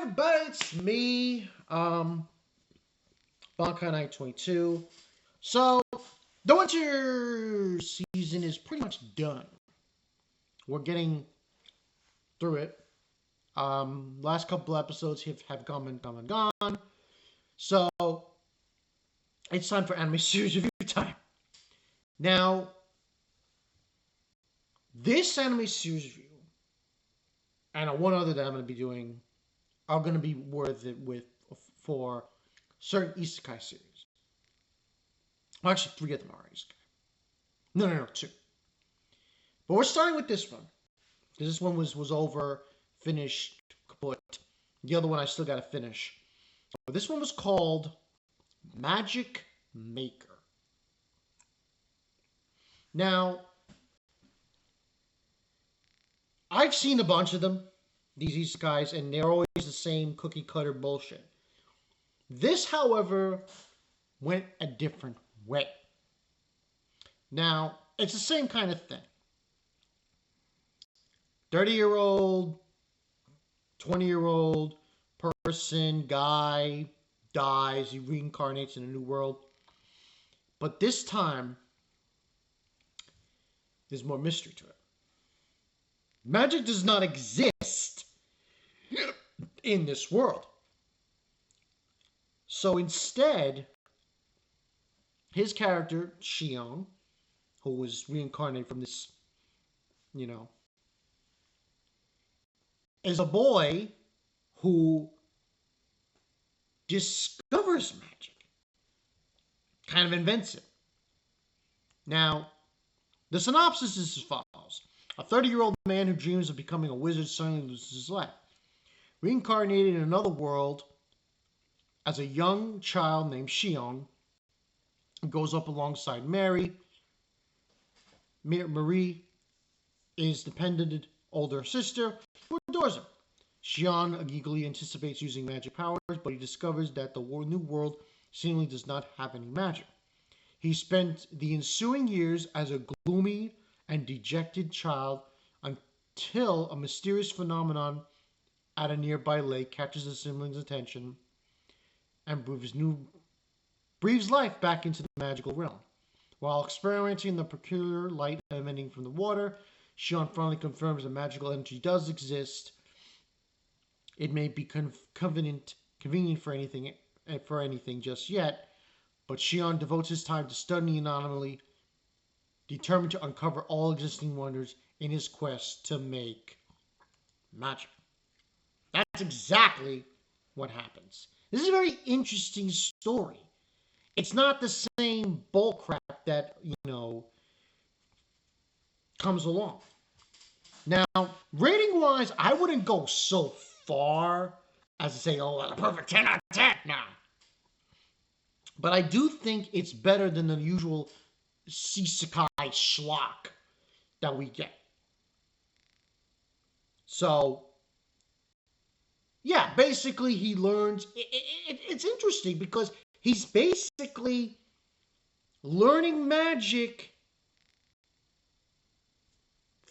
everybody, it's me, Bankai Knight 22. So, the winter season is pretty much done. We're getting through it. Last couple episodes have gone. So, it's time for anime series review time. Now, this anime series review, and one other that I'm going to be doing, are going to be worth it for certain Isekai series. Well, actually, 3 of them are Isekai. No, 2. But we're starting with this one. Because this one was over, finished, kaput. The other one I still got to finish. But this one was called Magic Maker. Now, I've seen a bunch of them, these Isekais, and they're always the same cookie cutter bullshit. This, however, went a different way. Now, it's the same kind of thing. 30-year-old, 20-year-old person, guy, dies, he reincarnates in a new world. But this time, there's more mystery to it. Magic does not exist in this world. So instead, his character, Shion, who was reincarnated from this, is a boy who discovers magic. Kind of invents it. Now, the synopsis is as follows. A 30-year-old man who dreams of becoming a wizard suddenly loses his life. Reincarnated in another world as a young child named Shion, goes up alongside Mary. Marie is dependent older sister who adores him. Shion eagerly anticipates using magic powers, but he discovers that the new world seemingly does not have any magic. He spent the ensuing years as a gloomy and dejected child until a mysterious phenomenon at a nearby lake catches his siblings' attention and breathes life back into the magical realm. While experimenting the peculiar light emanating from the water, Shion finally confirms that magical energy does exist. It may be convenient for anything just yet, but Shion devotes his time to studying the anomaly, determined to uncover all existing wonders in his quest to make magic. That's exactly what happens. This is a very interesting story. It's not the same bullcrap that, comes along. Now, rating-wise, I wouldn't go so far as to say, a perfect 10 out of 10 now. But I do think it's better than the usual Isekai schlock that we get. So, yeah, basically he learns. It's interesting because he's basically learning magic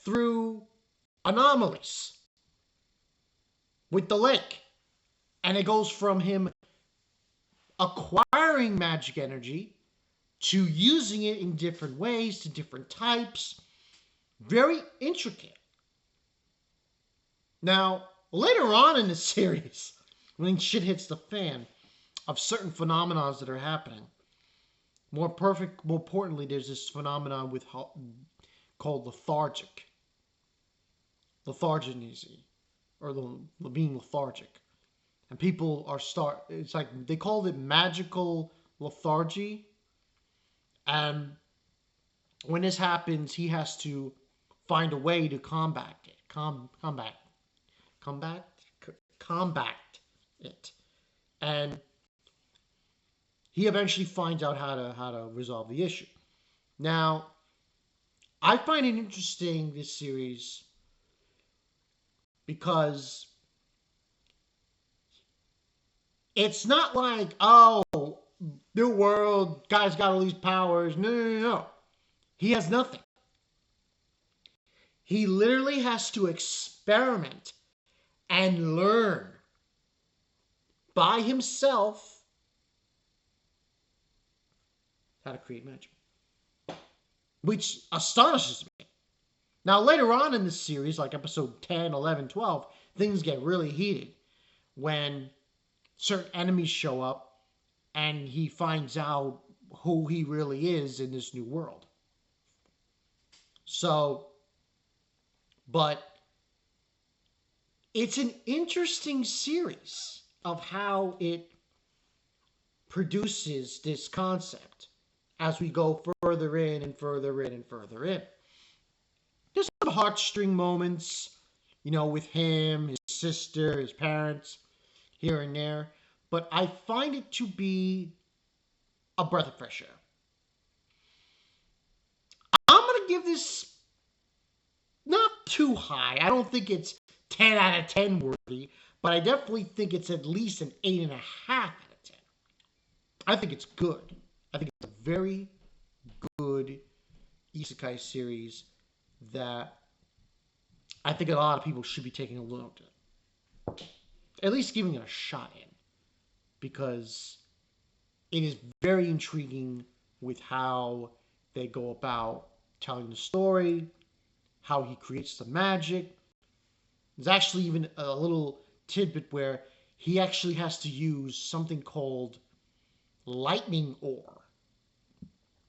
through anomalies with the lake. And it goes from him acquiring magic energy to using it in different ways, to different types. Very intricate. Now, later on in the series, when shit hits the fan of certain phenomena that are happening, more importantly, there's this phenomenon called lethargy, or being lethargic. And people it's like, they called it magical lethargy. And when this happens, he has to find a way to combat it. Combat it. And he eventually finds out how to resolve the issue. Now, I find it interesting, this series, because it's not like, new world, guy's got all these powers. No. He has nothing. He literally has to experiment and learn by himself how to create magic, which astonishes me. Now, later on in the series, like episode 10, 11, 12, things get really heated when certain enemies show up and he finds out who he really is in this new world. So, but it's an interesting series of how it produces this concept as we go further in and further in and further in. There's some heartstring moments, with him, his sister, his parents, here and there. But I find it to be a breath of fresh air. I'm going to give this not too high. I don't think it's 10 out of 10 worthy, but I definitely think it's at least an 8.5 out of 10. I think it's good. I think it's a very good Isekai series that I think a lot of people should be taking a look at. At least giving it a shot in. Because it is very intriguing with how they go about telling the story, how he creates the magic. There's actually even a little tidbit where he actually has to use something called lightning ore.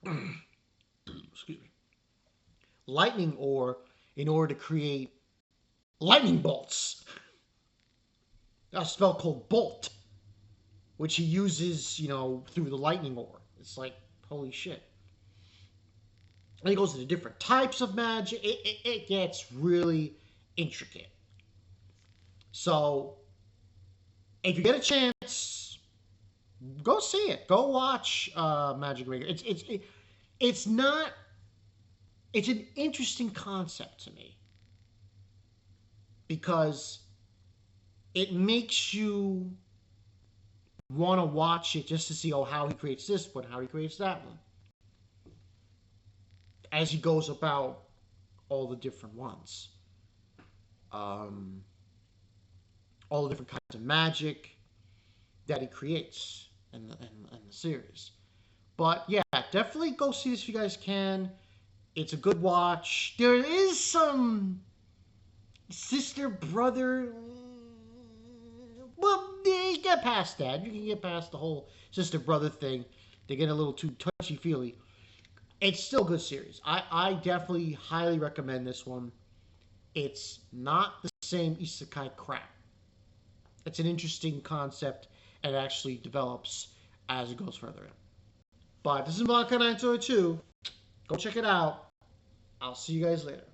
Excuse me. Lightning ore in order to create lightning bolts. A spell called bolt, which he uses, through the lightning ore. It's like, holy shit. And he goes into different types of magic. It gets really intricate. So, if you get a chance, go see it. Go watch Magic Maker. It's not. It's an interesting concept to me because it makes you want to watch it just to see how he creates this one, how he creates that one, as he goes about all the different ones. All the different kinds of magic that he creates in the series. But yeah, definitely go see this if you guys can. It's a good watch. There is some sister brother. Well, you get past that. You can get past the whole sister brother thing. They get a little too touchy feely. It's still a good series. I definitely highly recommend this one. It's not the same Isekai crap. It's an interesting concept and it actually develops as it goes further in. But this is Vodka 902. Go check it out. I'll see you guys later.